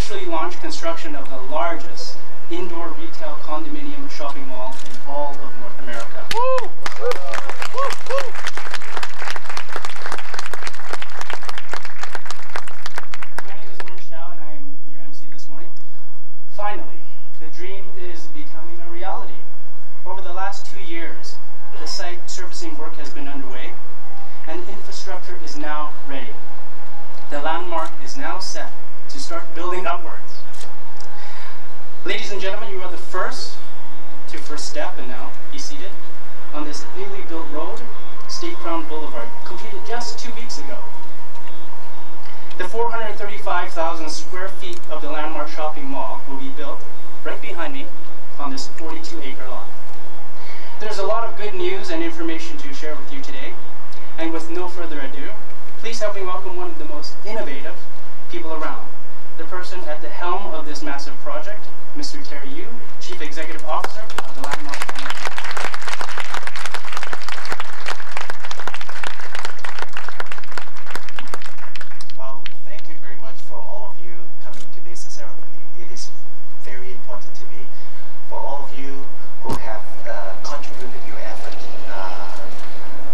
officially launched construction of the largest indoor retail condominium shopping mall in all of North America. Woo! Woo! Woo! Woo! My name is Warren Shao and I am your MC this morning. Finally, the dream is becoming a reality. Over the last 2 years, the site surfacing work has been underway and infrastructure is now ready. The landmark is now set to start building upwards. Ladies and gentlemen, you are the first step and now be seated on this newly built road, State Crown Boulevard, completed just 2 weeks ago. The 435,000 square feet of the landmark shopping mall will be built right behind me on this 42-acre lot. There's a lot of good news and information to share with you today, and with no further ado, please help me welcome one of the most innovative people around, the person at the helm of this massive project, Mr. Terry Yu, Chief Executive Officer of the Landmark. Well, thank you very much for all of you coming to this ceremony. It is very important to me for all of you who have contributed your effort.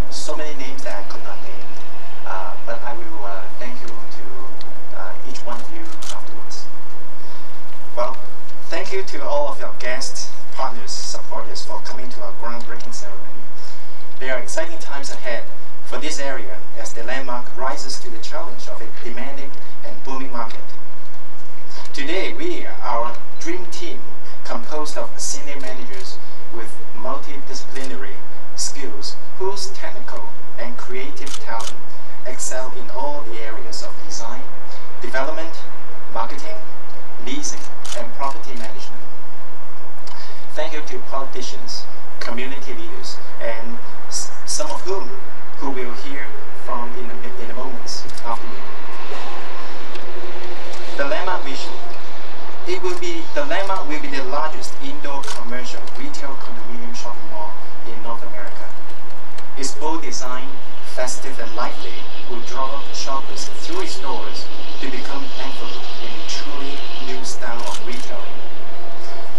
So many names that I could not name, but I will thank you to each one of you afterwards. Well, thank you to all of your guests, partners, supporters for coming to our groundbreaking ceremony. There are exciting times ahead for this area as the landmark rises to the challenge of a demanding and booming market. Today, we are our dream team composed of senior managers with multidisciplinary skills whose technical and creative talent excel in all the areas of design, development, marketing, leasing, and property management. Thank you to politicians, community leaders, and some of whom who will hear from in the moments after me. The landmark vision. The landmark will be the largest indoor commercial retail condominium shopping mall in North America. Its bold design, festive and lively, will draw shoppers through its doors to become enveloped in a truly new style of retailing.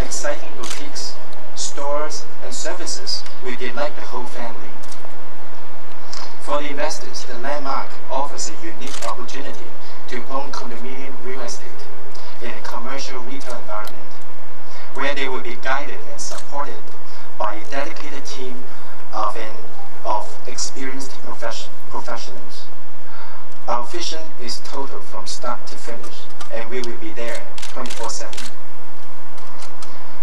Exciting boutiques, stores, and services will delight the whole family. For the investors, the landmark offers a unique opportunity to own condominium real estate in a commercial retail environment, where they will be guided and supported by a dedicated team of experienced professionals. Our vision is total from start to finish, and we will be there 24/7.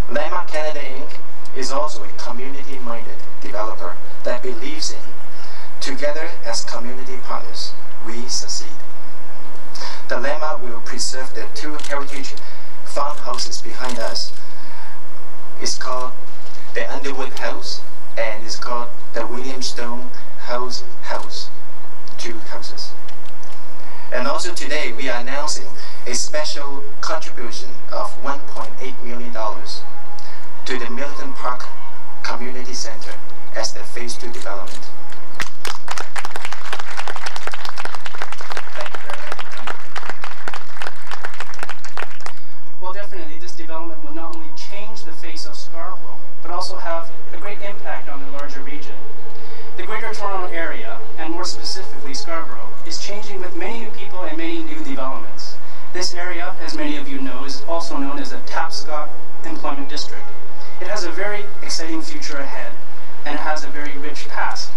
Landmark Canada Inc. is also a community-minded developer that believes in, together as community partners, we succeed. The landmark will preserve the 2 heritage farmhouses behind us. It's called the Underwood House and it's called the William Stone House, 2 houses. And also today we are announcing a special contribution of $1.8 million to the Milton Park Community Center as the Phase 2 development. Thank you very much for coming. Well, definitely, this development will not only change the face of Scarborough, but also have a great impact on the larger region. The Greater Toronto Area, and more specifically Scarborough, is changing with many new people and many new developments. This area, as many of you know, is also known as the Tapscott Employment District. It has a very exciting future ahead, and it has a very rich past.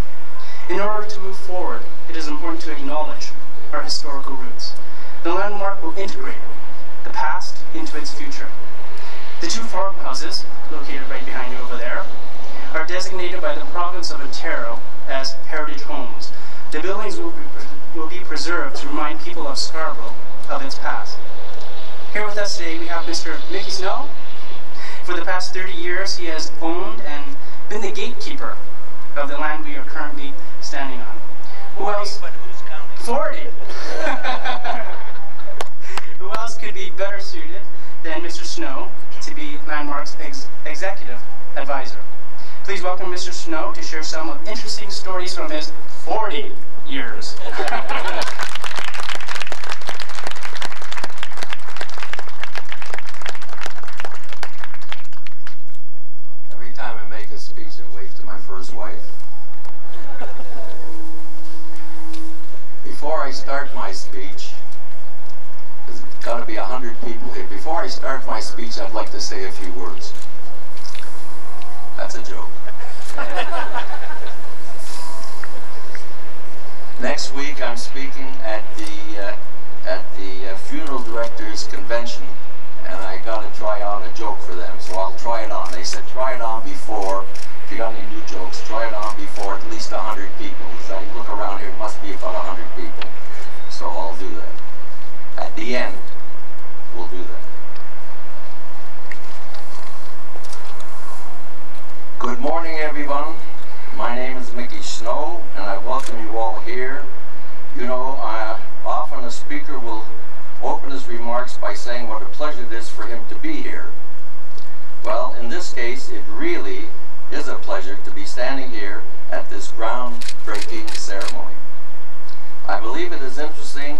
In order to move forward, it is important to acknowledge our historical roots. The landmark will integrate the past into its future. The 2 farmhouses, located right behind you over there, are designated by the province of Ontario as heritage homes. The buildings will be preserved to remind people of Scarborough of its past. Here with us today we have Mr. Mickey Snow. For the past 30 years he has owned and been the gatekeeper of the land we are currently standing on. Who else? But who's counting? 40! Who else could be better suited than Mr. Snow to be Landmark's executive advisor? Please welcome Mr. Snow to share some of interesting stories from his 40 years. Before I start my speech, there's got to be 100 people here. Before I start my speech, I'd like to say a few words. That's a joke. Next week, I'm speaking at the funeral directors convention, and I got to try on a joke for them. So I'll try it on. They said try it on before. If you got any new jokes, try it on before at least 100 people. So I look around here, it must be about 100 people. So I'll do that. At the end, we'll do that. Good morning, everyone. My name is Mickey Snow, and I welcome you all here. You know, often a speaker will open his remarks by saying what a pleasure it is for him to be here. Well, in this case, it really is a pleasure to be standing here at this groundbreaking ceremony. I believe it is interesting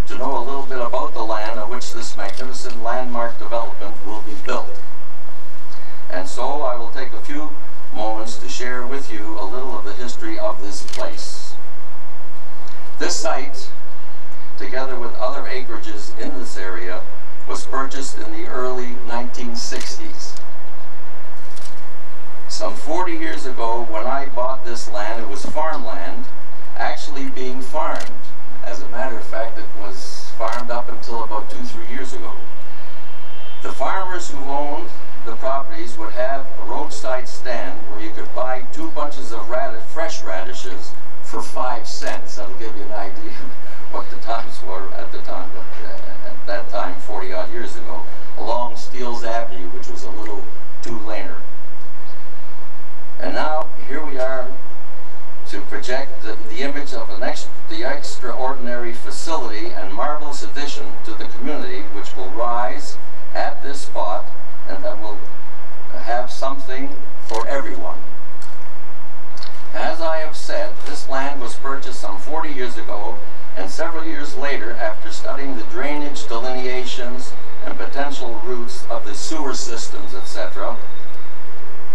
to know a little bit about the land on which this magnificent landmark development will be built. And so I will take a few moments to share with you a little of the history of this place. This site, together with other acreages in this area, was purchased in the early 1960s. Some 40 years ago, when I bought this land, it was farmland, actually being farmed. As a matter of fact, it was farmed up until about 2-3 years ago. The farmers who owned the properties would have a roadside stand where you could buy 2 bunches of fresh radishes for 5 cents. That'll give you an idea what the times were at the time, at that time, 40-odd years ago, along Steeles Avenue, which was a little 2-laner. And now, here we are to project the image of the extraordinary facility and marvelous addition to the community which will rise at this spot and that will have something for everyone. As I have said, this land was purchased some 40 years ago, and several years later, after studying the drainage delineations and potential routes of the sewer systems, etc.,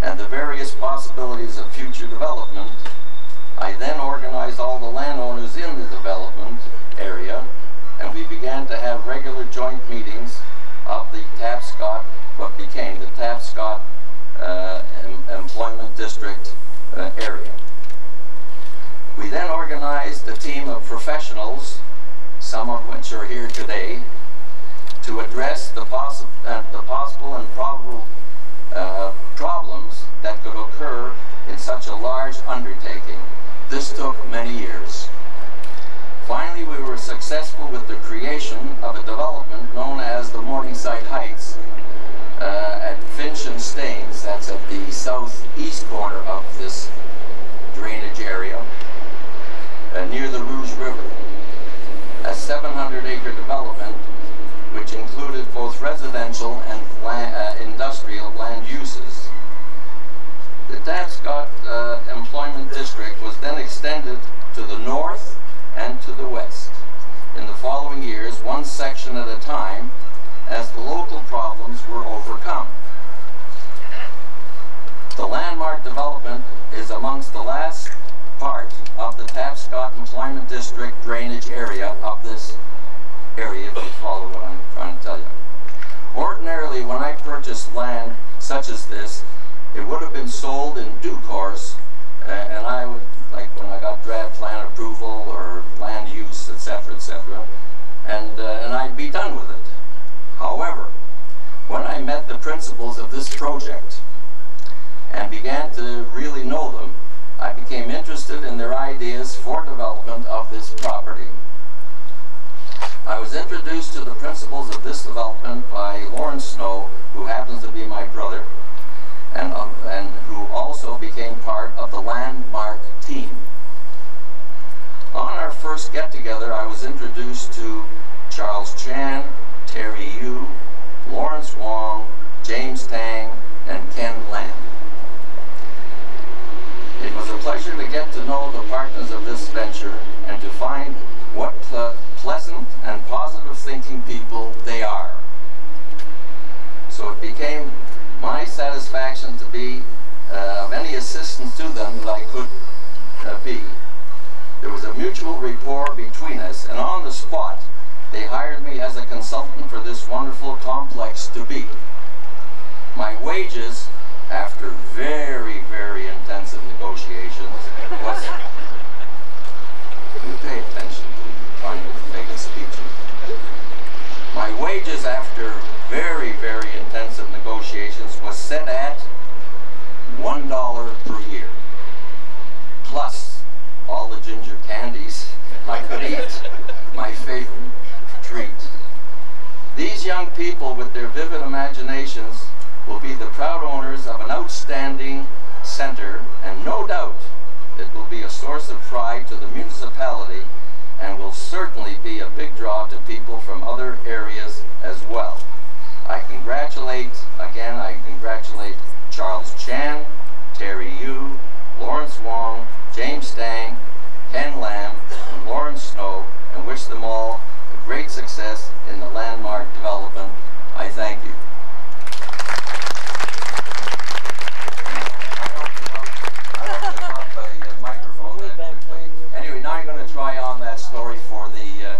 and the various possibilities of future development, I then organized all the landowners in the development area, and we began to have regular joint meetings of the Tapscott, what became the Tapscott Employment District area. We then organized a team of professionals, some of which are here today, to address the possible and probable problems that could occur in such a large undertaking. This took many years. Finally, we were successful with the creation of a development known as the Morningside Heights at Finch and Staines. That's at the southeast corner of this drainage area, near the Rouge River. A 700-acre development which included both residential and industrial land uses. The Tapscott Employment District was then extended to the north and to the west in the following years, one section at a time, as the local problems were overcome. The landmark development is amongst the last part of the Tapscott Employment District drainage area of this area, if you follow what I'm trying to tell you. Ordinarily, when I purchased land such as this, it would have been sold in due course, and I would, like when I got draft plan approval or land use, etc., etc., and I'd be done with it. However, when I met the principals of this project and began to really know them, I became interested in their ideas for development of this property. I was introduced to the principles of this development by Lawrence Snow, who happens to be my brother, and who also became part of the landmark team. On our first get-together, I was introduced to Charles Chan, Terry Yu, Lawrence Wong, James Tang, and Ken Lam. It was a pleasure to get to know the partners of this venture and to find what pleasant and positive thinking people they are. So it became my satisfaction to be of any assistance to them that I could be. There was a mutual rapport between us this wonderful complex to be. My wages, after very, very intensive negotiations, was... You pay attention to trying to make a speech. My wages, after very, very intensive negotiations, was set at $1 per year, plus all the ginger candies I could eat, my favorite treat. These young people, with their vivid imaginations, will be the proud owners of an outstanding center, and no doubt it will be a source of pride to the municipality and will certainly be a big draw to people from other areas as well. I congratulate Charles Chan, Terry Yu, Lawrence Wong, James Stang, Ken Lam, and Lawrence Snow, and wish them all a great success in the landmark development. I thank you. Anyway, now I'm going to try on that story for the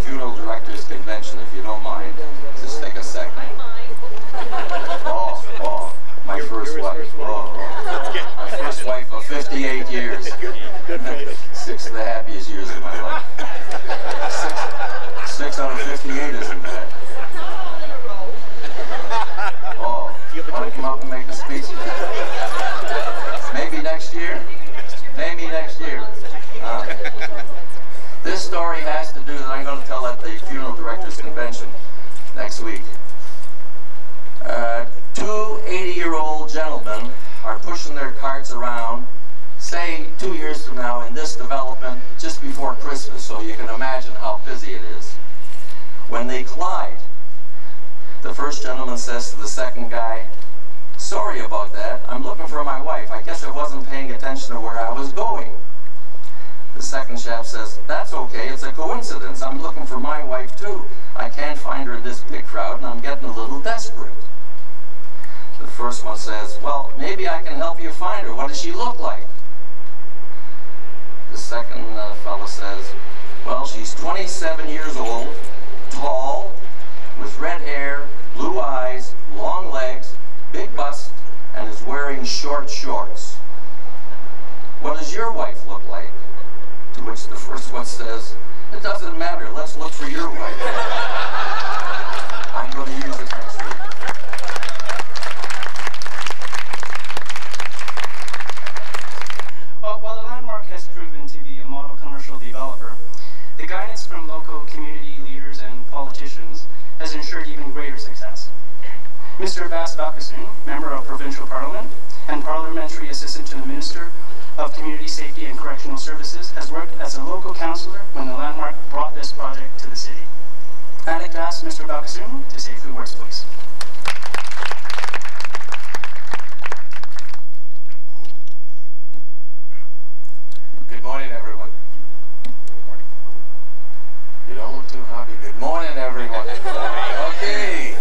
funeral directors convention, if you don't mind. Just take a second. Oh, my first wife. My first wife of 58 years. 6 of the happiest years of my life. 6 out of 58 isn't bad. Oh, want to come up and make a speech? Maybe next year? Maybe next year. This story has to do that I'm going to tell at the funeral directors convention next week. 2 80-year-old gentlemen are pushing their carts around, say 2 years from now, in this development just before Christmas, so you can imagine how busy it is. When they collide, the first gentleman says to the second guy, "Sorry about that, I'm looking for my wife. I guess I wasn't paying attention to where I was going." The second chap says, "That's okay, it's a coincidence. I'm looking for my wife too. I can't find her in this big crowd and I'm getting a little desperate." The first one says, "Well, maybe I can help you find her. What does she look like?" The second fellow says, "Well, she's 27 years old, tall, with red hair, blue eyes, long legs, big bust, and is wearing short shorts. What does your wife look like?" To which the first one says, "It doesn't matter, let's look for your wife." I'm going to use it next week. Well, while the landmark has proven to be a model commercial developer, the guidance from local community leaders and politicians has ensured even greater success. Mr. Bas Bakassoon, Member of Provincial Parliament and Parliamentary Assistant to the Minister of Community Safety and Correctional Services, has worked as a local councillor when the landmark brought this project to the city. I'd like to ask Mr. Bakassoon to say a few words, please. Good morning, everyone. You don't look too happy. Good morning, everyone. Okay.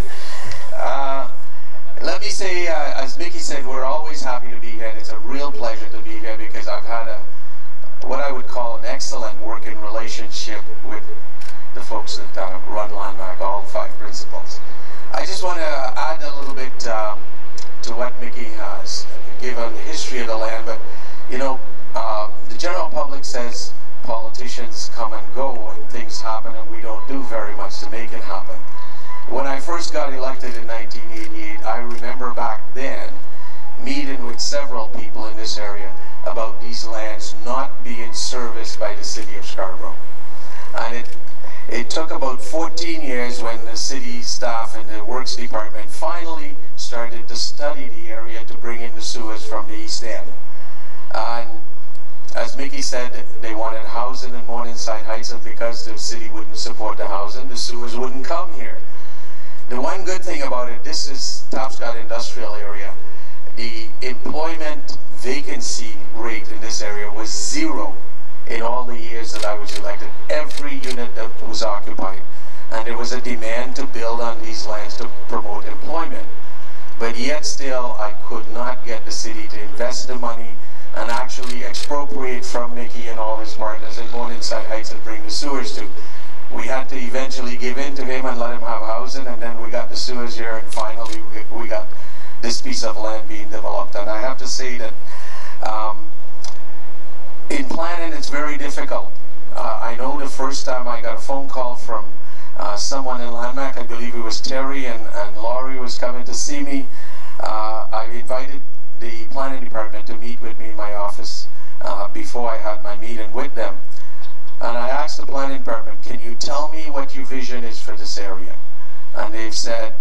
Let me say, as Mickey said, we're always happy to be here, and it's a real pleasure to be here because I've had what I would call an excellent working relationship with the folks that run Landmark, all 5 principals. I just want to add a little bit to what Mickey has given the history of the land, but you know, the general public says politicians come and go and things happen and we don't do very much to make it happen. When I first got elected in 1988, I remember back then meeting with several people in this area about these lands not being serviced by the city of Scarborough. And it took about 14 years when the city staff and the works department finally started to study the area to bring in the sewers from the East End. And as Mickey said, they wanted housing in Morningside Heights, and because the city wouldn't support the housing, the sewers wouldn't come here. The one good thing about it, this is Topscott industrial area. The employment vacancy rate in this area was 0 in all the years that I was elected. Every unit that was occupied. And there was a demand to build on these lands to promote employment. But yet still, I could not get the city to invest the money and actually expropriate from Mickey and all his partners and go inside Heights and bring the sewers to. we had to eventually give in to him and let him have housing, and then we got the sewers here, and finally we got this piece of land being developed. And I have to say that in planning it's very difficult. I know the first time I got a phone call from someone in Landmark, I believe it was Terry, and Laurie was coming to see me. I invited the planning department to meet with me in my office before I had my meeting with them. And I asked the planning department, can you tell me what your vision is for this area? And they've said,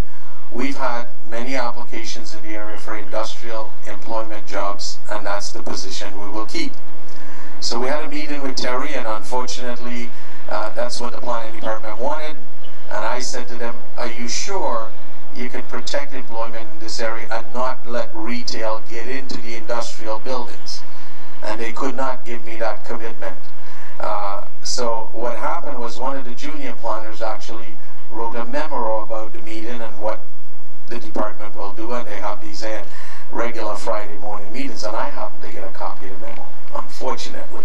we've had many applications in the area for industrial employment jobs, and that's the position we will keep. So we had a meeting with Terry, and unfortunately, that's what the planning department wanted. And I said to them, are you sure you can protect employment in this area and not let retail get into the industrial buildings? And they could not give me that commitment. So what happened was one of the junior planners actually wrote a memo about the meeting and what the department will do, and they have these regular Friday morning meetings, and I happened to get a copy of the memo, unfortunately.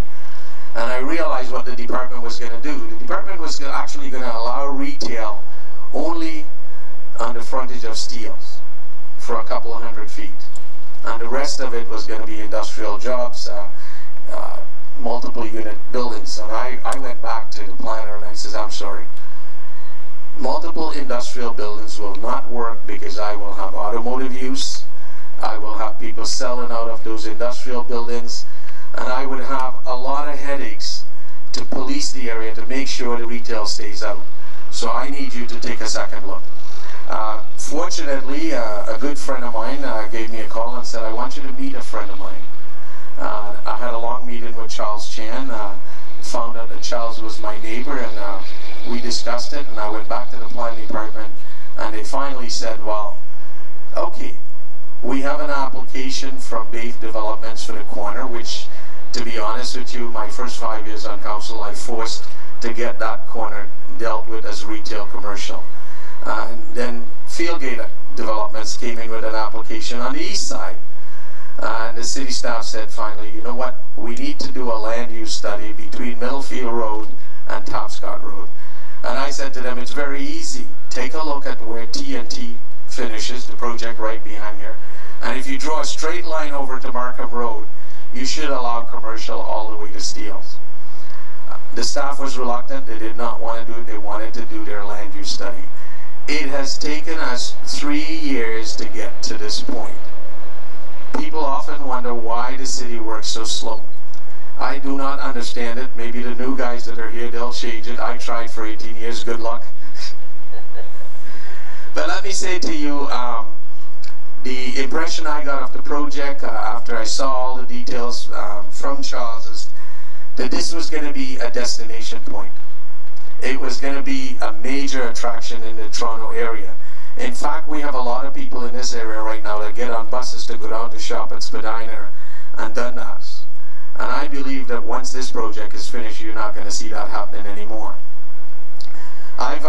And I realized what the department was going to do. The department was actually going to allow retail only on the frontage of Steeles for a couple of 100 feet. And the rest of it was going to be industrial jobs, multiple unit buildings. And I went back to the planner and I says, I'm sorry. Multiple industrial buildings will not work because I will have automotive use. I will have people selling out of those industrial buildings. And I would have a lot of headaches to police the area to make sure the retail stays out. So I need you to take a second look. Fortunately, a good friend of mine gave me a call and said, I want you to meet a friend of mine. I had a long meeting with Charles Chan, found out that Charles was my neighbor, and we discussed it, and I went back to the planning department, and they finally said, well, okay, we have an application from Baith Developments for the corner, which, to be honest with you, my first 5 years on council, I forced to get that corner dealt with as retail commercial. And then Fieldgate Developments came in with an application on the east side. And the city staff said finally, you know what, we need to do a land use study between Middlefield Road and Tapscott Road. And I said to them, it's very easy. Take a look at where TNT finishes, the project right behind here. And if you draw a straight line over to Markham Road, you should allow commercial all the way to Steeles. The staff was reluctant. They did not want to do it. They wanted to do their land use study. It has taken us 3 years to get to this point. People often wonder why the city works so slow. I do not understand it. Maybe the new guys that are here, they'll change it. I tried for 18 years. Good luck. But let me say to you, the impression I got of the project after I saw all the details from Charles is that this was going to be a destination point. It was going to be a major attraction in the Toronto area. In fact, we have a lot of people in this area right now that get on buses to go down to shop at Spadina and Dundas. And I believe that once this project is finished, you're not going to see that happening anymore. I've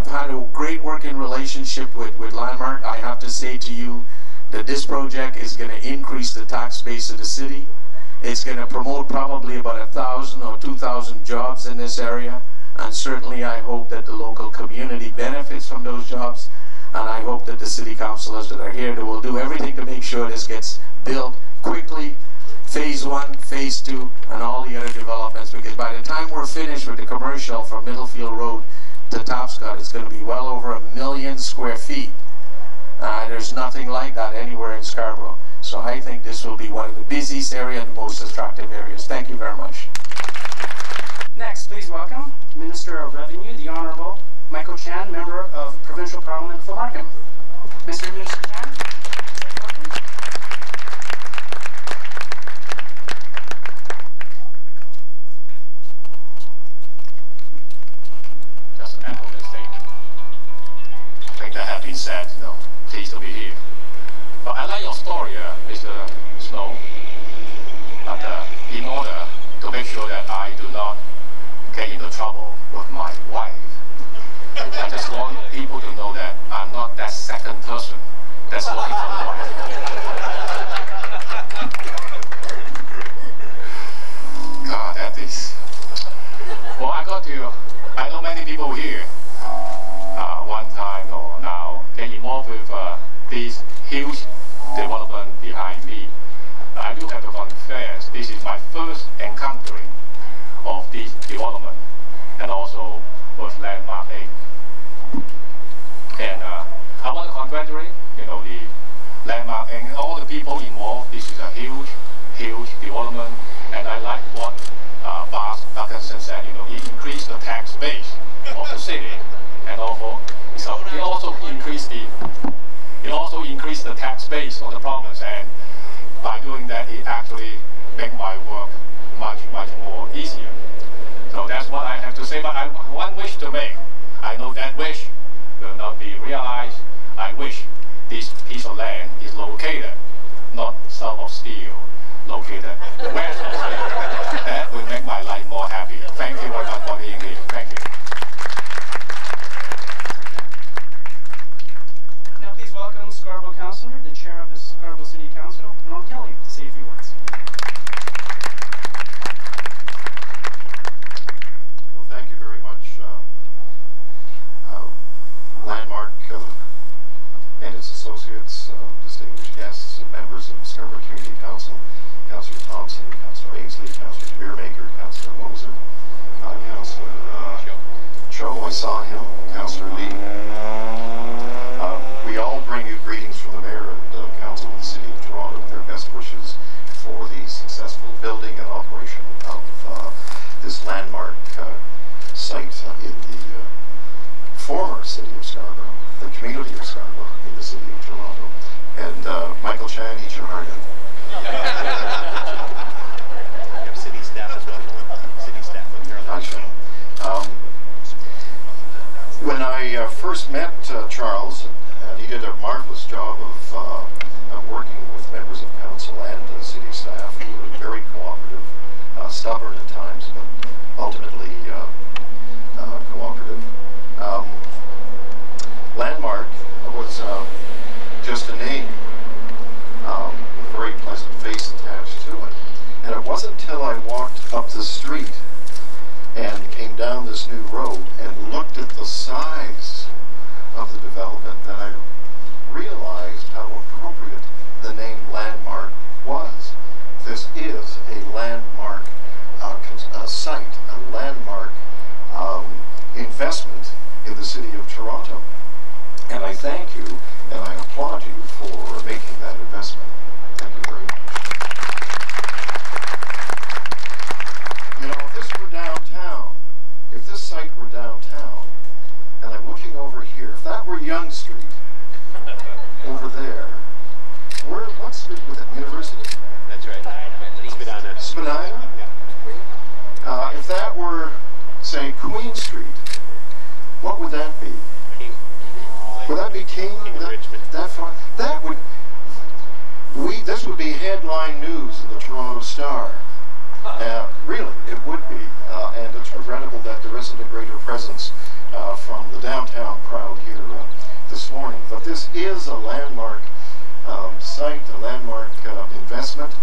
had a great working relationship with Landmark. I have to say to you that this project is going to increase the tax base of the city. It's going to promote probably about 1,000 or 2,000 jobs in this area. And certainly I hope that the local community benefits from those jobs. And I hope that the city councillors that are here, they will do everything to make sure this gets built quickly. Phase 1, Phase 2, and all the other developments. Because by the time we're finished with the commercial from Middlefield Road to Tapscott, it's going to be well over 1 million square feet. There's nothing like that anywhere in Scarborough. So I think this will be one of the busiest areas and most attractive areas. Thank you very much. Next, please welcome Minister of Revenue, the Honourable Michael Chan, Member of Provincial Parliament for Markham. Mr. Minister Chan, welcome. Just echo the statement. I think that have been said, pleased to be here. But I like your story, Mr. Snow. But in order to make sure that I do not get into trouble with my wife, I just want people to know that I'm not that second person that's looking for a wife. God, that is... Well, I know many people here, one time or now, get involved with this huge development behind me. I do have to confess, this is my first encountering of this development, and also was Landmark 8. And I want to congratulate, the Landmark and all the people involved. This is a huge, huge development, and I like what Bas Dickinson said. It increased the tax base of the city, and also it also increased the tax base of the province. And by doing that, it actually make my work much, much more easier. So that's what I have to say. But I have one wish to make. I know that wish will not be realized. I wish this piece of land is located not south of Steel, located west of Steel. That will make my life more happy. Thank you very much for being here. Thank you. Now please welcome Scarborough Councillor, the Chair of the Scarborough City Council, Ron Kelly, to say a few words. Well, thank you very much. Landmark and its associates, distinguished guests, and members of Scarborough Community Council, Councillor Thompson, Councillor Ainsley, Councillor Beermaker, Councillor Moser, Councillor Cho, I saw him, Councillor Lee. We all bring you greetings from the Mayor and Council of the City of Toronto with their best wishes for the successful building and operation of this landmark site in the former City of Scarborough, the community of Scarborough in the City of Toronto. And Michael Chan, eat your heart out. We have city staff as well. City staff with Carolyn. I shall. When I first met Charles, he did a marvelous job of working with members of council and city staff who were very cooperative, stubborn at times, but ultimately cooperative. Landmark was just a name, with a very pleasant face attached to it. And it wasn't until I walked up the street and came down this new road and looked at the size of the development that I realized how appropriate the name Landmark was. This is a landmark site, a landmark investment in the City of Toronto. And I thank you and I applaud you for making that investment. Thank you very much. If this were downtown, if this site were downtown, and I'm looking over here, if that were Yonge Street, over there, what street was it? University? That's right. Spadina. Spadina? Yeah. If that were, say, Queen Street, what would that be? King. Would that be King? King and Richmond. That far? That would. This would be headline news in the Toronto Star. Really, it would be, and it's regrettable that there isn't a greater presence from the downtown crowd here this morning. But this is a landmark site, a landmark investment,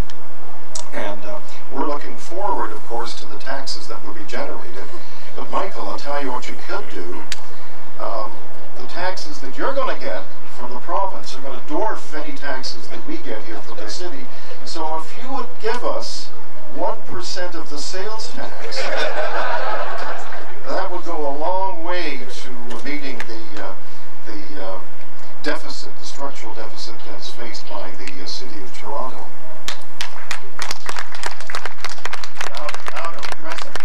and we're looking forward, of course, to the taxes that will be generated. But Michael, I'll tell you what you could do. The taxes that you're going to get from the province are going to dwarf any taxes that we get here from the city. So if you would give us 1% of the sales tax, that would go a long way to meeting the deficit, the structural deficit that's faced by the City of Toronto. Louder, impressive.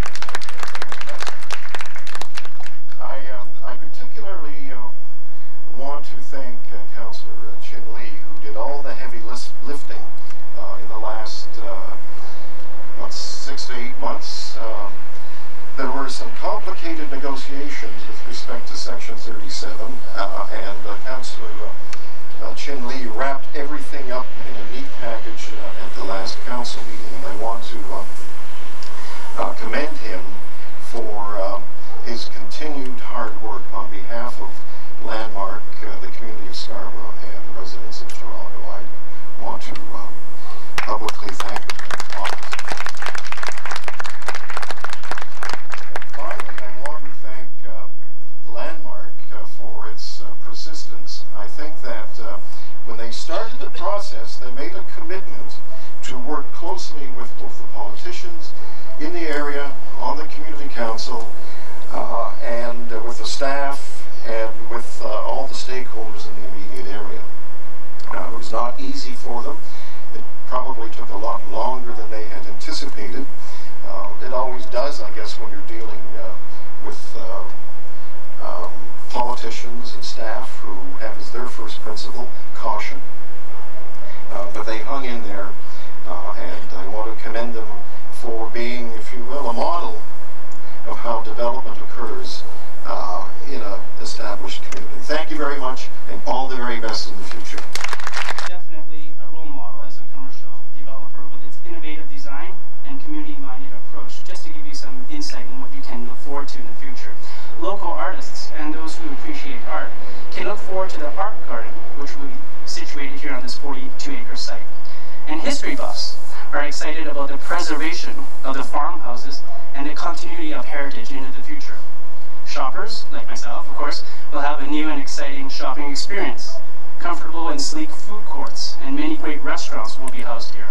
I particularly want to thank Councillor Chin Lee, who did all the heavy lifting in the last 6 to 8 months. There were some complicated negotiations with respect to Section 37, and Councillor Chin Lee wrapped everything up in a neat package at the last council meeting, and I want to commend him for his continued hard work on behalf of Landmark, the community of Scarborough, and the residents of Toronto. I want to publicly thank him. And finally, I want to thank both the politicians in the area, on the community council, and with the staff, and with all the stakeholders in the immediate area. It was not easy for them. It probably took a lot longer than they had anticipated. It always does, I guess, when you're dealing with politicians and staff who have as their first principle caution. But they hung in there, and I want to commend them for being, if you will, a model of how development occurs in an established community. Thank you very much, and all the very best in the future. Definitely a role model as a commercial developer with its innovative design and community-minded approach, just to give you some insight in what you can look forward to in the future. Local artists and those who appreciate art can look forward to the art garden, which will be situated here on this 42-acre site. And history buffs are excited about the preservation of the farmhouses and the continuity of heritage into the future. Shoppers, like myself, of course, will have a new and exciting shopping experience. Comfortable and sleek food courts and many great restaurants will be housed here.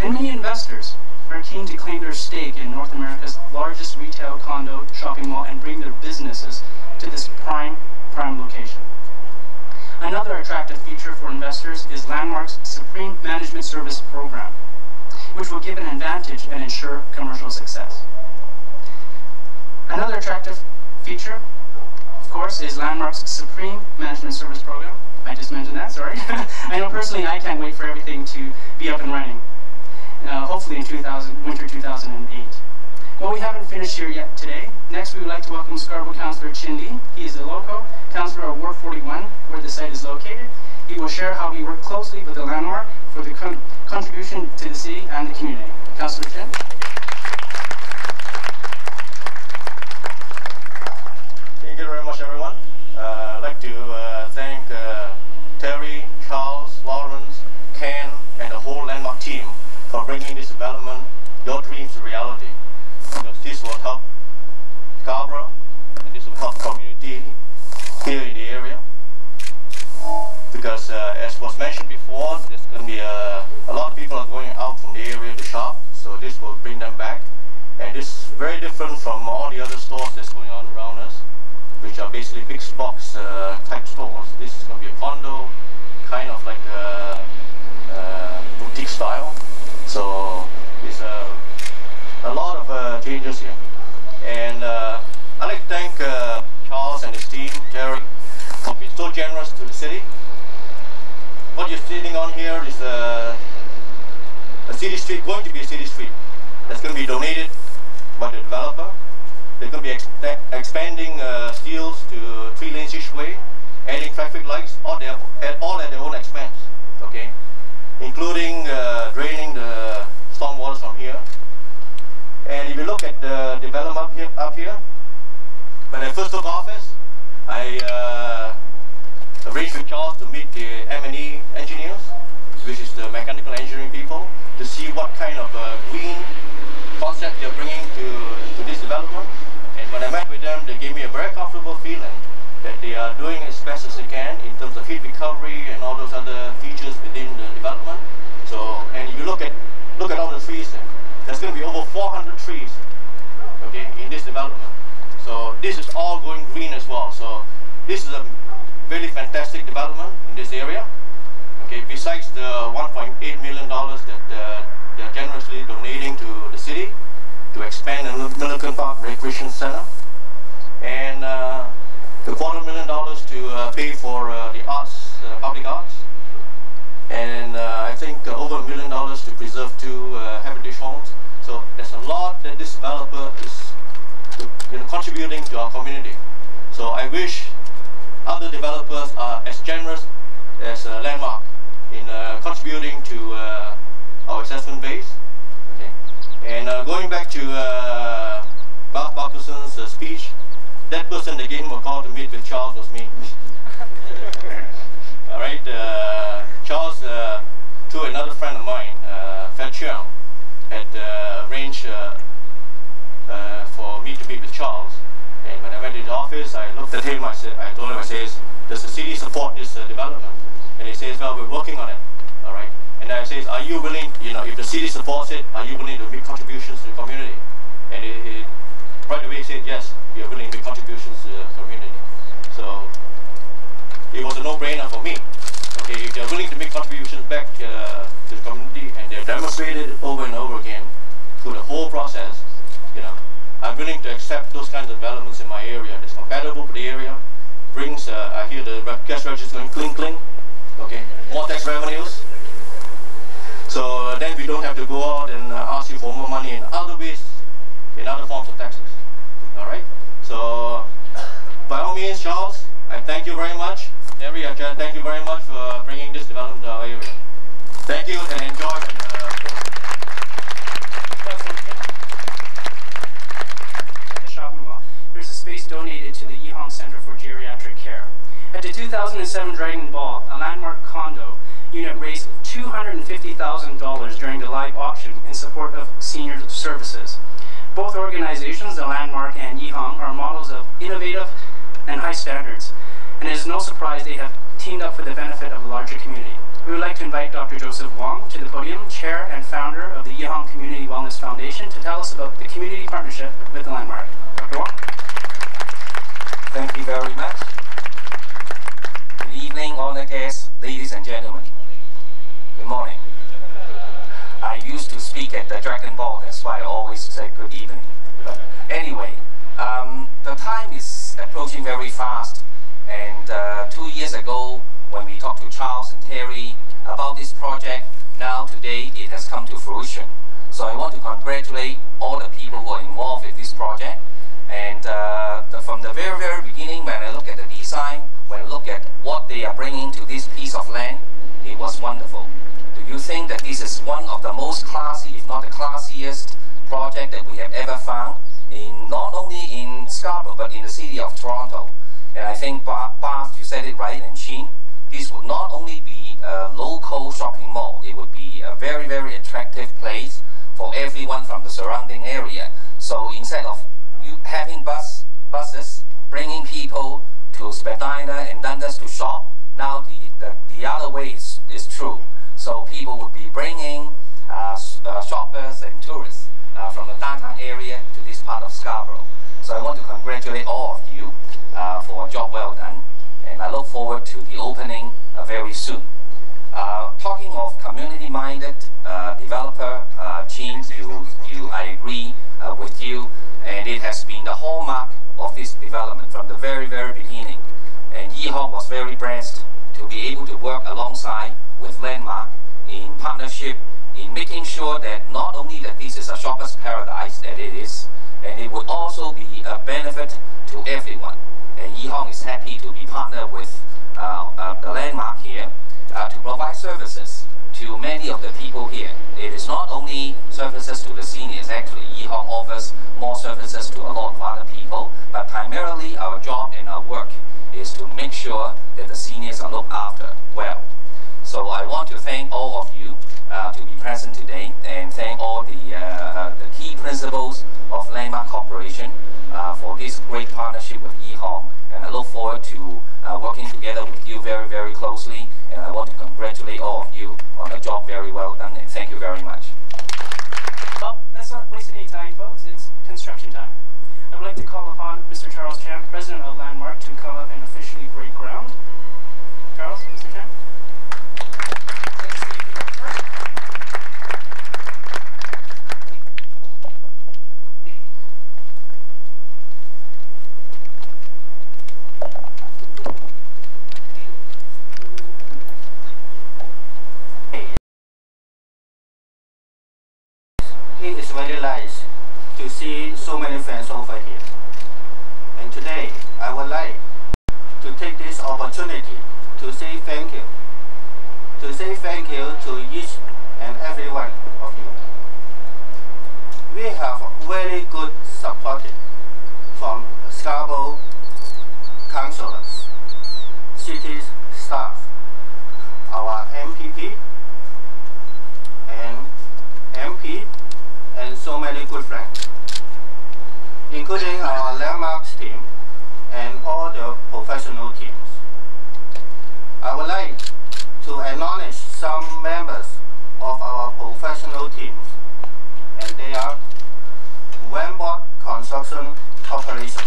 And many investors are keen to claim their stake in North America's largest retail condo shopping mall and bring their businesses to this prime location. Another attractive feature for investors is Landmark's Supreme Management Service Program, which will give an advantage and ensure commercial success. Another attractive feature, of course, is Landmark's Supreme Management Service Program. I just mentioned that, sorry. I know personally I can't wait for everything to be up and running, hopefully in winter 2008. Well, we haven't finished here yet today. Next, we would like to welcome Scarborough Councillor Chin Lee. He is the local councillor of Ward 41, where the site is located. He will share how he worked closely with the Landmark for the contribution to the city and the community. Councillor Chin. Thank you very much, everyone. I'd like to thank Terry, Charles, Lawrence, Ken, and the whole Landmark team for bringing this development, your dreams, to reality. Because this will help Scarborough, and this will help the community here in the area. Because as was mentioned before, there's going to be a lot of people are going out from the area to shop, so this will bring them back. And this is very different from all the other stores that's going on around us, which are basically big box type stores. This is going to be a condo, kind of like a boutique style. So it's a lot of changes here. And I'd like to thank Charles and his team, Terry, for being so generous to the city. What you're sitting on here is a city street, going to be a city street, that's going to be donated by the developer. They're going to be expanding steels to 3-lane each way, adding traffic lights, all at their own expense, okay? Including draining the storm waters from here. And if you look at the development up here, when I first took office, I arranged with Charles to meet the M&E engineers, which is the mechanical engineering people, to see what kind of green concept they're bringing to this development. And when I met with them, they gave me a very comfortable feeling that they are doing as best as they can in terms of heat recovery and all those other features within the development. So, and if you look at all the trees there, there's going to be over 400 trees, okay, in this development. So this is all going green as well. So this is a really fantastic development in this area. Okay, besides the $1.8 million that they're generously donating to the city to expand the Milliken Park Recreation Center, and the $250,000 to pay for the arts, public arts, and I think over $1 million to preserve 2 heritage homes. So there's a lot that this developer is contributing to our community. So I wish other developers are as generous as Landmark in contributing to our assessment base. Okay. And going back to Bart Parkinson's speech, that person that gave him a call to meet with Charles was me. All right, Charles, through another friend of mine, Fed Chiang, had arranged for me to meet with Charles. And when I went to the office, I looked at him. I told him, does the city support this development? And he says, well, we're working on it. All right. And I say, are you willing, if the city supports it, are you willing to make contributions to the community? And he right away said, yes, we are willing to make contributions to the community. So it was a no-brainer for me. Okay, if they're willing to make contributions back to the community, and they've demonstrated it over and over again through the whole process, I'm willing to accept those kinds of developments in my area that's compatible with the area, brings, I hear the cash register going cling cling, okay, more tax revenues. So then we don't have to go out and ask you for more money in other ways, in other forms of taxes. All right? So by all means, Charles, I thank you very much. Henry, thank you very much for bringing this development to our area. Thank you and enjoy. There's a space donated to the Yihong Center for Geriatric Care. At the 2007 Dragon Ball, a landmark condo unit raised $250,000 during the live auction in support of senior services. Both organizations, the Landmark and Yihong, are models of innovative and high standards, and it is no surprise they have teamed up for the benefit of a larger community. We would like to invite Dr. Joseph Wong to the podium, Chair and Founder of the Yihong Community Wellness Foundation, to tell us about the community partnership with the Landmark. Dr. Wong? Thank you very much. Good evening, honored guests, ladies and gentlemen. Good morning. I used to speak at the Dragon Ball, that's why I always say good evening. But anyway, the time is approaching very fast, and 2 years ago, when we talked to Charles and Terry about this project, now today it has come to fruition. So I want to congratulate all the people who are involved with this project. And from the very, very beginning, when I look at the design, when I look at what they are bringing to this piece of land, it was wonderful. Do you think that this is one of the most classy, if not the classiest project that we have ever found, not only in Scarborough, but in the city of Toronto? And I think, Bart, you said it right, and Sheen, this would not only be a local shopping mall, it would be a very, very attractive place for everyone from the surrounding area. So instead of having buses bringing people to Spadina and Dundas to shop, now the other way is true. So people would be bringing shoppers and tourists from the downtown area to this part of Scarborough. So I want to congratulate all of you for a job well done, and I look forward to the opening very soon. Talking of community-minded developer, Gene, I agree with you, and it has been the hallmark of this development from the very, very beginning. And Yihong was very blessed to be able to work alongside with Landmark in partnership in making sure that not only that this is a shopper's paradise, that it is, and it would also be a benefit to everyone. And Yihong is happy to be partnered with the Landmark here to provide services to many of the people here. It is not only services to the seniors, actually Yihong offers more services to a lot of other people, but primarily our job and our work is to make sure that the seniors are looked after well. So I want to thank all of you to be present today, and thank all the key principals of Landmark Corporation for this great partnership with Yihong, and I look forward to working together with you very, very closely, and I want to congratulate all of you on a job very well done, and thank you very much. Well, let's not waste any time, folks. It's construction time. I would like to call upon Mr. Charles Chan, President of Landmark, to come up and officially break ground. Charles, Mr. Chan. It is very nice to see so many friends over here. And today, I would like to take this opportunity to say thank you. To say thank you to each and every one of you. We have very good support from Scarborough councillors, city staff, our MPP, and MP, and so many good friends, including our Landmarks team and all the professional teams. I would like to acknowledge some members of our professional teams, and they are Wambot Construction Corporation,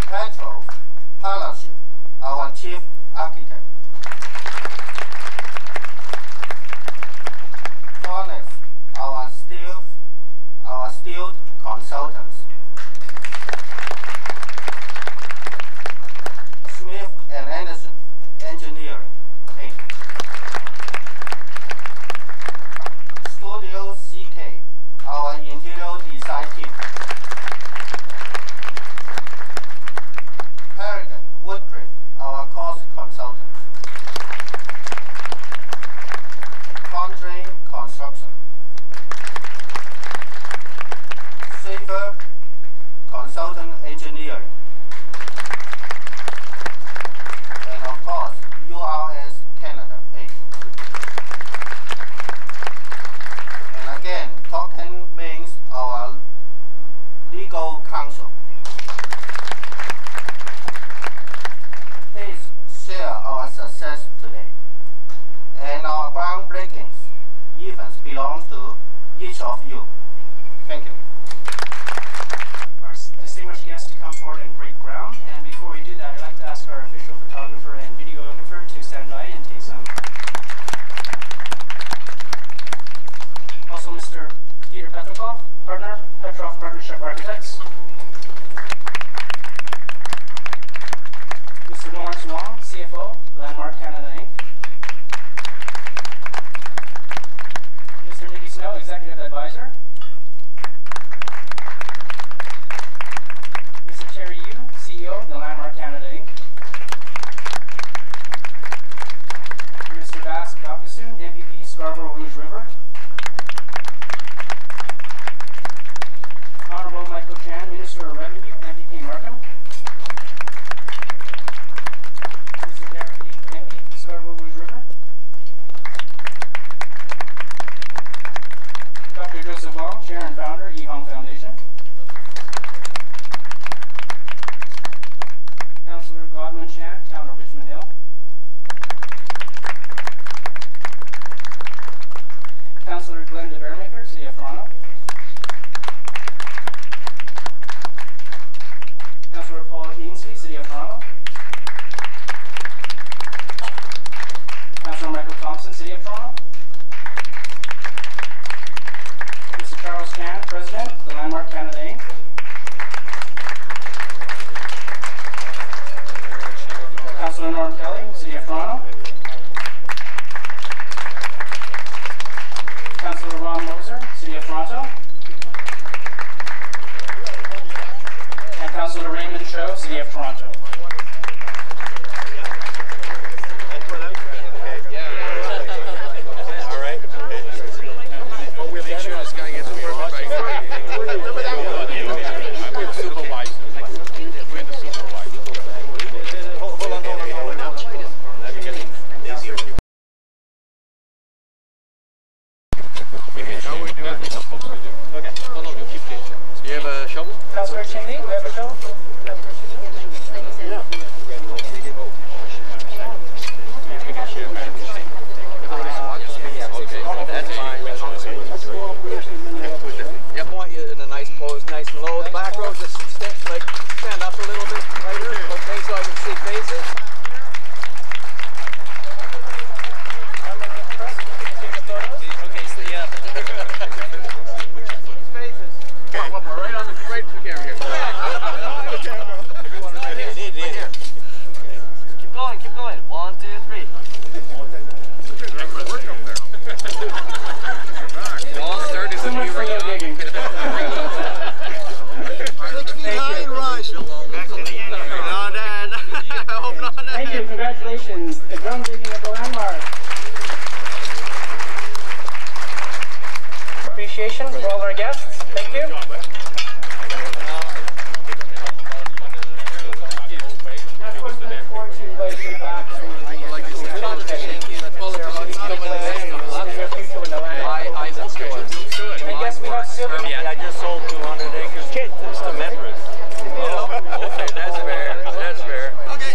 Petrov Partnership, our chief architect, Jonas, our steel consultants, Smith and Anderson Engineering, Inc. Studio CK, our interior design team. Paragon Woodcraft, our cost consultants. Condrain Construction. Safer Consultant Engineering. And of course, URS Canada, Inc. And again, Token means our legal counsel. Please share our success today. And our groundbreaking events belongs to each of you. Thank you. Our distinguished guests to come forward and break ground. And before we do that, I'd like to ask our official photographer and videographer to stand by and take some. Also, Mr. Peter Petrov, partner, Petrov Partnership Architects. Mr. Lawrence Wong, CFO, Landmark Canada, Inc. Mr. Mickey Snow, Executive Advisor. Mr. Terry Yu, CEO of the Landmark Canada, Inc. Mr. Vas Balkasoon, MPP, Scarborough Rouge River. Honorable Michael Chan, Minister of Revenue, MPP Markham. Mr. Derek Lee, MP, Scarborough Rouge River. Dr. Joseph Wong, Chair and Founder, Yihong Foundation. Councillor Godwin Chan, Town of Richmond Hill. Councillor Glenn de Bearmaker, City of Toronto. Councillor Paul Ainsley, City of Toronto. Councillor Michael Thompson, City of Toronto. Mr. Charles Chan, President, the Landmark Canada, Inc. Councillor Norm Kelly, City of Toronto. Councillor Ron Moser, City of Toronto. And Councillor Raymond Cho, City of Toronto. All right. We'll make sure this guy gets perfect by we're the supervisor. We're the supervisor. Hold on. How we doing? Okay. No, you keep it. Do you have a shovel? Councillor Chinley, we have a shovel? That's fine. Yep, I want you in a nice pose, nice and low. The back row, just stand up a little bit later, okay, so I can see faces. Okay, so yeah. Faces. Come on, right on the camera here. Everyone right here. Keep going. 1, 2, 3. Work up there. It all started when we were young. 69 Rush. No, Dad. I hope not. Thank you, congratulations. The groundbreaking of the Landmark. Appreciation for all our guests. Thank you. Of course, we look forward to inviting you back to the and yes, we have silver. I just sold 200 acres to members. Oh, okay, that's fair. Okay.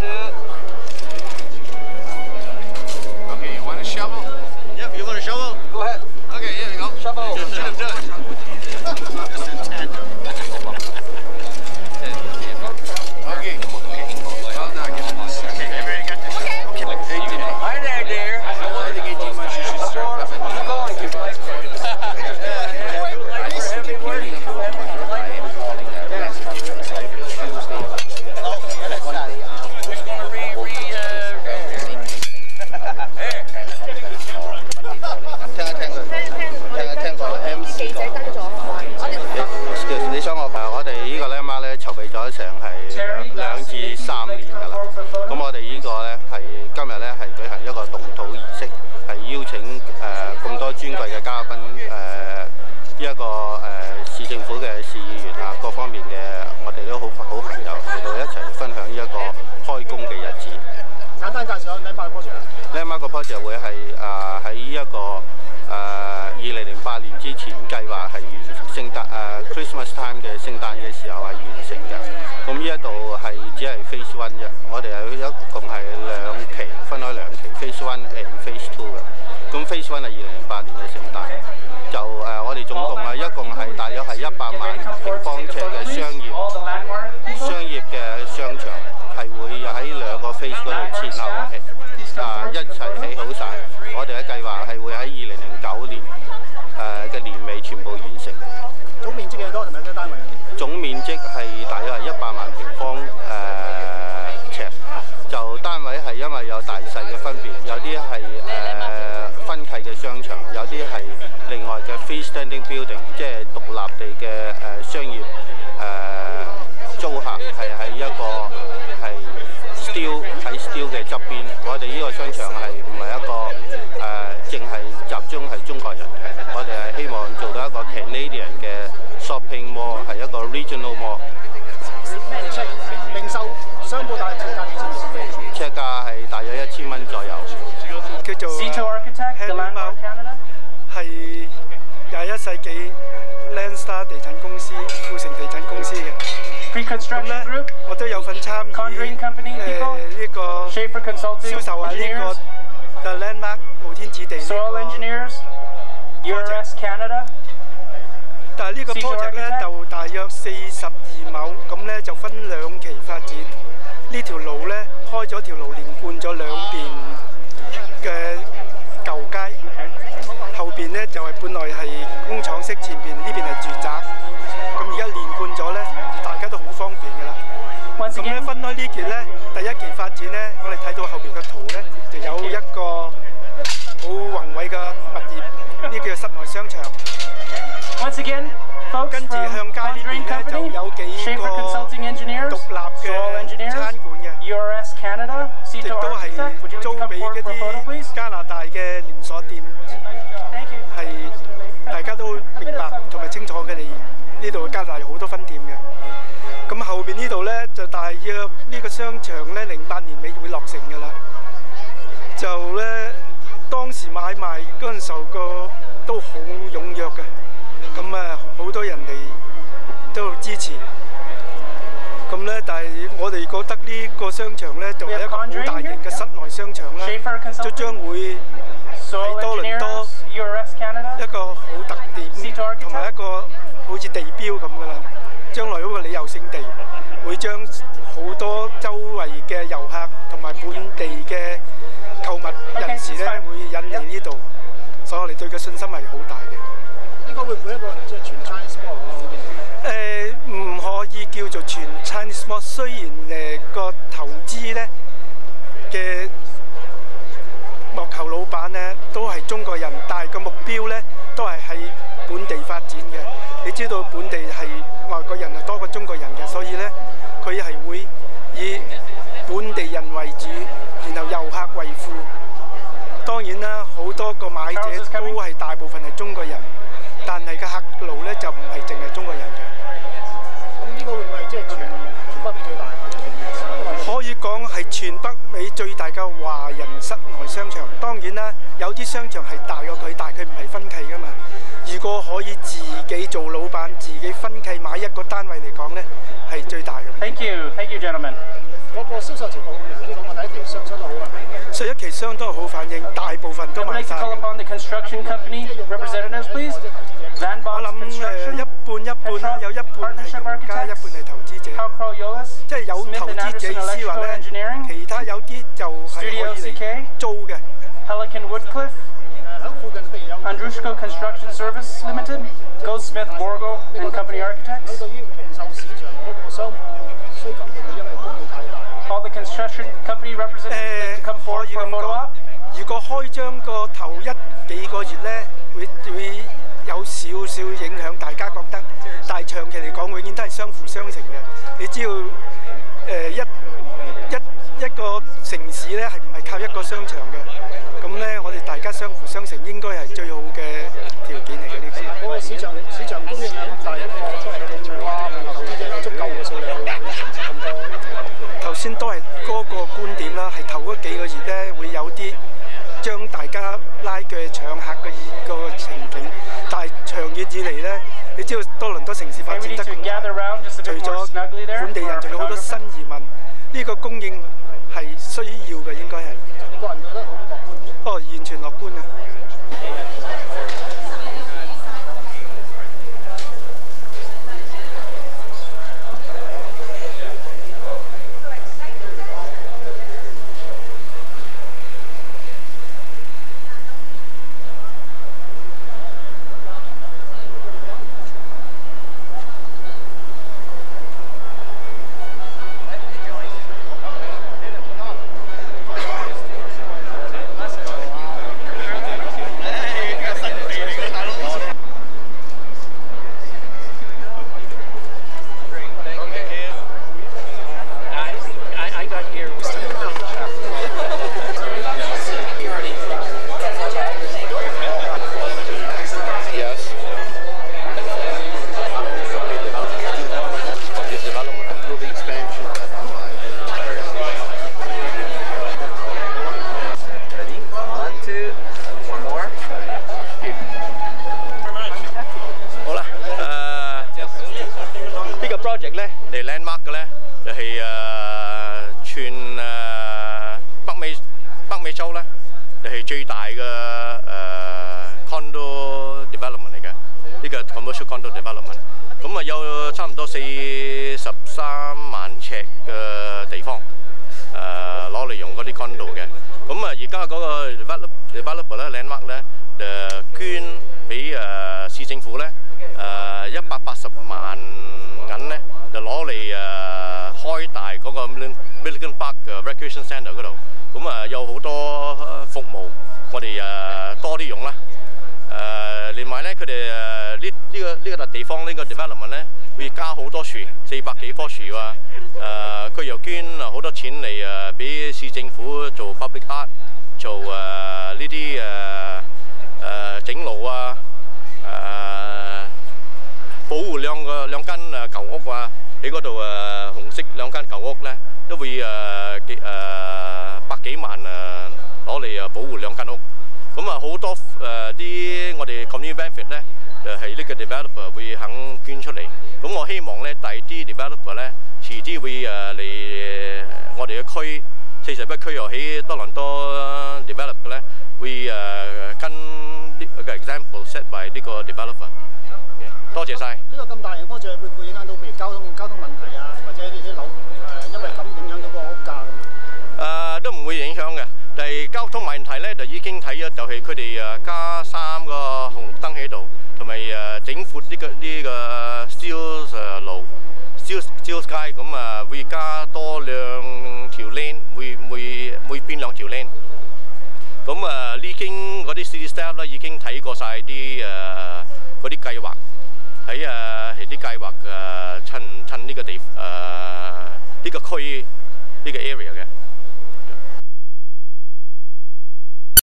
請咁多尊貴嘅嘉賓呢一個市政府嘅市議員啊，各方面嘅我哋都好朋友嚟到一齊分享呢一個開工嘅日子。簡單介紹下 Landmark 個 project。Landmark 個 project 會係喺呢一個2008年之前計劃係聖誕Christmas time 嘅聖誕嘅時候係完成嘅。咁呢一度係只係 Phase 1啫，我哋係一共係2期，分開2期 ，Phase 1 and Phase 2嘅。咁 Phase 1係2008年嘅聖誕，就我哋總共一共係大約係100萬平方尺嘅商業嘅商場，係會喺2個 Phase 嗰度前後一齊起好晒。我哋嘅計劃係會喺2009年嘅年尾全部完成。總面積幾多同埋咩單位？總面積係大約係100萬平方尺，就單位係因為有大細嘅分別，有啲係分契嘅商場，有啲係另外嘅 freestanding building， 即係獨立地嘅商業租客係喺一個係 steel 嘅側邊。我哋呢個商場係唔係一個淨係集中係中國人嘅，我哋係希望做到一個 Canadian 嘅 shopping mall， 係一個 regional mall。零售商鋪大約尺價幾錢？尺價係大約1000蚊左右。叫做 Landmark 係21世紀 Landstar 地產公司、富城地產公司嘅。咁咧，我都有份參與呢個銷售啊，呢個 The Landmark 遨天置地呢個 project。但係呢個 project 咧就大約42畝，咁咧就分2期發展。呢條路咧開咗條路連貫咗2邊嘅舊街，後邊咧就係本來係工廠式，前邊呢邊係住宅。咁而家連貫咗咧，大家都好方便㗎啦。咁咧分開呢橛咧，第1期發展咧，我哋睇到後邊嘅圖咧，就有一個好宏偉嘅物業，呢叫室內商場。跟住向街呢邊咧就有幾個獨立嘅餐館嘅，亦都係租俾嗰啲加拿大嘅連鎖店，係大家都明白同埋清楚佢哋呢度加拿大有好多分店嘅。咁後邊呢度咧就大約呢個商場咧08年尾會落成㗎啦。就咧當時買賣嗰陣時候都好踴躍嘅。咁好多人嚟都支持，咁咧，但係我哋覺得呢個商場咧就係一個好大型嘅室內商場啦，就將會喺多倫多一個好特點，同埋一個好似地標咁噶啦。將來嗰個旅遊勝地，會將好多周圍嘅遊客同埋本地嘅購物人士咧會引嚟呢度，所以我哋對佢信心係好大嘅。呢個會唔會一個即係全 Chinese mall？唔可以叫做全 Chinese mall， 雖然個投資咧嘅幕後老闆咧都係中國人，但係個目標咧都係喺本地發展嘅。你知道本地係外國人係多過中國人嘅，所以咧佢係會以本地人為主，然後遊客為輔。當然啦，好多個買者都係大部分係中國人。但係個客路咧就唔係淨係中國人嘅。咁呢個會唔會即係全北美最大？可以講係全北美最大嘅華人室內商場。當然啦，有啲商場係大過佢，但係佢唔係分契㗎嘛。如果可以自己做老闆，自己分契買一個單位嚟講咧，係最大嘅。Thank you, gentlemen. 嗰個銷售情況會唔會呢個第1期相當好啊？上1期相當好反應，大部分都賣晒。我諗一半啦，有一半係用家，一半係投資者。即係有投資者意思話咧，其他有啲就係可以嚟租嘅。Andrushko Construction Service Limited, Goldsmith Borgo and Company Architects. All the construction company representatives to come forward for a photo op. 如果開張個頭幾個月咧，會有少少影響，大家覺得，但係長期嚟講，永遠都係相輔相成嘅。你知道一個城市咧係唔係靠一個商場嘅？咁咧，我哋大家相輔相成。成應該係最好嘅條件嚟嘅呢個。嗰個市場供應係咁大，話投資者足夠嘅數量咁多。頭先都係嗰個觀點啦，係頭嗰幾個月咧會有啲將大家拉鋸搶客嘅個情景，但係長遠以嚟咧，你知道多倫多城市發展得咁大，除咗本地人，仲有好多新移民，呢個供應係需要嘅，應該係。你個人覺得好樂觀？哦，完全樂觀啊！project 咧嚟 landmark 嘅咧就係全北美洲咧就係最大嘅condo development 嚟嘅，呢個 commercial condo development。咁啊有差唔多43萬尺嘅地方，攞嚟用嗰啲 condo 嘅。咁啊而家嗰個 developer 咧 landmark 咧捐俾市政府咧180萬銀咧，就攞嚟開大嗰個 Milligan Park 嘅 Recreation Centre 嗰度。咁啊有好多服務，我哋多啲用啦。另外咧，佢哋呢個地方呢個 development 咧，會加好多樹，400幾棵樹啊。佢又捐好多錢嚟俾市政府做 public art， 做呢啲整路啊，保護兩間舊屋啊，喺嗰度紅色2間舊屋咧，都會百幾萬攞嚟保護2間屋。咁啊好多啲我哋 community benefit 咧，就係呢個 developer 會肯捐出嚟。咁我希望咧，第啲 developer 咧，遲啲會嚟我哋嘅區41區又喺多倫多 develop 嘅咧，會跟呢個 example set by 呢個 developer。多謝晒。呢個咁大型 project 會唔會影響到譬如交通問題啊，或者呢啲樓因為咁影響到個屋價？都唔會影響嘅。但係交通問題咧，就已經睇咗，就係佢哋加3個紅綠燈喺度，同埋整闊呢個 Steeles 路 Steeles 街，咁會加多2條 lane， 每邊2條 lane。咁已經嗰啲 city staff 咧已經睇過晒啲嗰啲計劃，喺啲計劃趁呢個呢個區呢個 area 嘅。